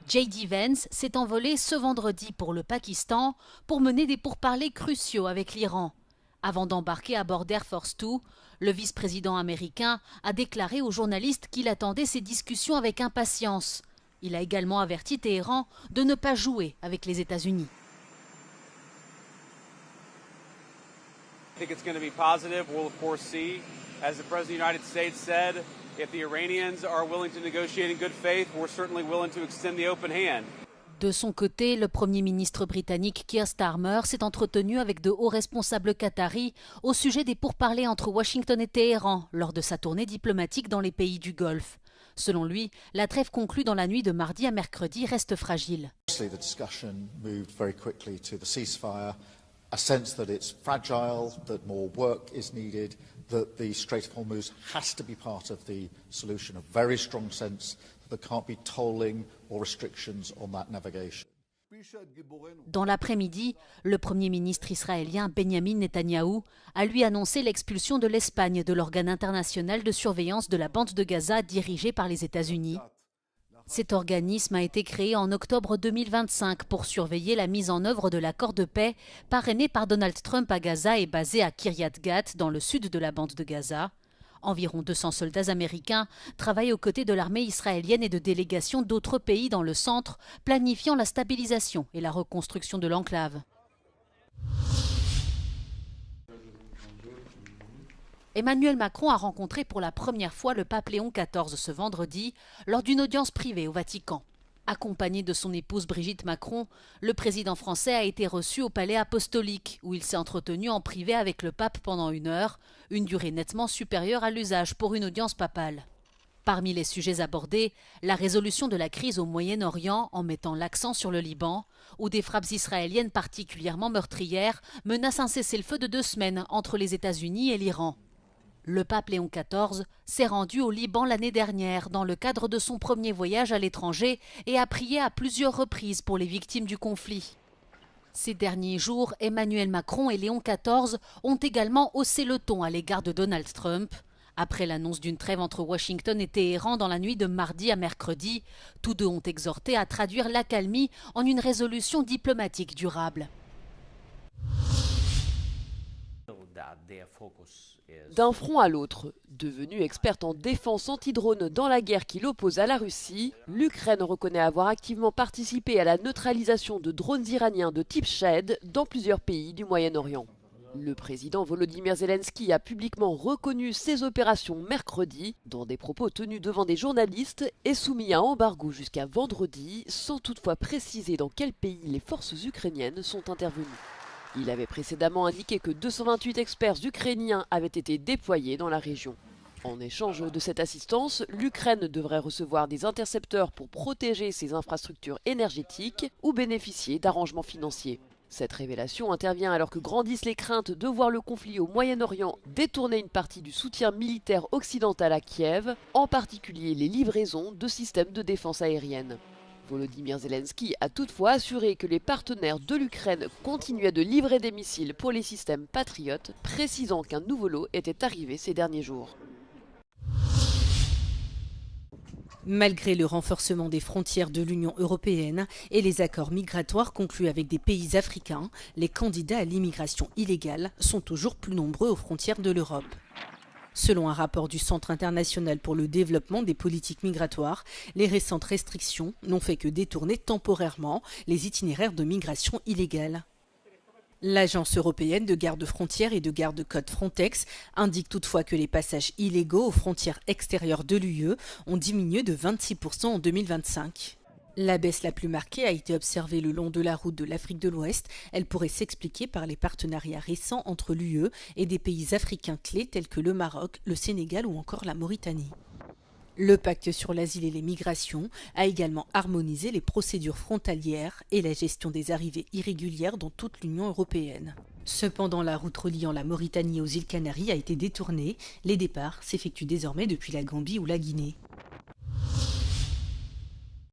J.D. Vance s'est envolé ce vendredi pour le Pakistan pour mener des pourparlers cruciaux avec l'Iran. Avant d'embarquer à bord d'Air Force 2, le vice-président américain a déclaré aux journalistes qu'il attendait ces discussions avec impatience. Il a également averti Téhéran de ne pas jouer avec les États-Unis. I think it's going to be positive. We'll of course see. As the President of the United States said, if the Iranians are willing to negotiate in good faith, we're certainly willing to extend the open hand. De son côté, le Premier ministre britannique Keir Starmer s'est entretenu avec de hauts responsables qataris au sujet des pourparlers entre Washington et Téhéran lors de sa tournée diplomatique dans les pays du Golfe. Selon lui, la trêve conclue dans la nuit de mardi à mercredi reste fragile. A sense that it's fragile, that more work is needed, that the Strait of Hormuz has to be part of the solution, a very strong sense that there can't be tolling or restrictions on that navigation. Dans l'après-midi, le Premier ministre israélien Benjamin Netanyahou a lui annoncé l'expulsion de l'Espagne de l'organe international de surveillance de la bande de Gaza dirigé par les États-Unis. Cet organisme a été créé en octobre 2025 pour surveiller la mise en œuvre de l'accord de paix parrainé par Donald Trump à Gaza et basé à Kiryat Gat dans le sud de la bande de Gaza. Environ 200 soldats américains travaillent aux côtés de l'armée israélienne et de délégations d'autres pays dans le centre, planifiant la stabilisation et la reconstruction de l'enclave. Emmanuel Macron a rencontré pour la première fois le pape Léon XIV ce vendredi lors d'une audience privée au Vatican. Accompagné de son épouse Brigitte Macron, le président français a été reçu au palais apostolique où il s'est entretenu en privé avec le pape pendant 1 heure, une durée nettement supérieure à l'usage pour une audience papale. Parmi les sujets abordés, la résolution de la crise au Moyen-Orient en mettant l'accent sur le Liban, où des frappes israéliennes particulièrement meurtrières menacent un cessez-le-feu de 2 semaines entre les États-Unis et l'Iran. Le pape Léon XIV s'est rendu au Liban l'année dernière dans le cadre de son premier voyage à l'étranger et a prié à plusieurs reprises pour les victimes du conflit. Ces derniers jours, Emmanuel Macron et Léon XIV ont également haussé le ton à l'égard de Donald Trump. Après l'annonce d'une trêve entre Washington et Téhéran dans la nuit de mardi à mercredi, tous deux ont exhorté à traduire l'accalmie en une résolution diplomatique durable. D'un front à l'autre, devenue experte en défense anti-drone dans la guerre qui l'oppose à la Russie, l'Ukraine reconnaît avoir activement participé à la neutralisation de drones iraniens de type Shahed dans plusieurs pays du Moyen-Orient. Le président Volodymyr Zelensky a publiquement reconnu ces opérations mercredi, dans des propos tenus devant des journalistes et soumis à embargo jusqu'à vendredi, sans toutefois préciser dans quel pays les forces ukrainiennes sont intervenues. Il avait précédemment indiqué que 228 experts ukrainiens avaient été déployés dans la région. En échange de cette assistance, l'Ukraine devrait recevoir des intercepteurs pour protéger ses infrastructures énergétiques ou bénéficier d'arrangements financiers. Cette révélation intervient alors que grandissent les craintes de voir le conflit au Moyen-Orient détourner une partie du soutien militaire occidental à Kiev, en particulier les livraisons de systèmes de défense aérienne. Volodymyr Zelensky a toutefois assuré que les partenaires de l'Ukraine continuaient de livrer des missiles pour les systèmes Patriot, précisant qu'un nouveau lot était arrivé ces derniers jours. Malgré le renforcement des frontières de l'Union européenne et les accords migratoires conclus avec des pays africains, les candidats à l'immigration illégale sont toujours plus nombreux aux frontières de l'Europe. Selon un rapport du Centre international pour le développement des politiques migratoires, les récentes restrictions n'ont fait que détourner temporairement les itinéraires de migration illégale. L'Agence européenne de garde-frontières et de garde-côtes Frontex indique toutefois que les passages illégaux aux frontières extérieures de l'UE ont diminué de 26% en 2025. La baisse la plus marquée a été observée le long de la route de l'Afrique de l'Ouest. Elle pourrait s'expliquer par les partenariats récents entre l'UE et des pays africains clés tels que le Maroc, le Sénégal ou encore la Mauritanie. Le pacte sur l'asile et les migrations a également harmonisé les procédures frontalières et la gestion des arrivées irrégulières dans toute l'Union européenne. Cependant, la route reliant la Mauritanie aux îles Canaries a été détournée. Les départs s'effectuent désormais depuis la Gambie ou la Guinée.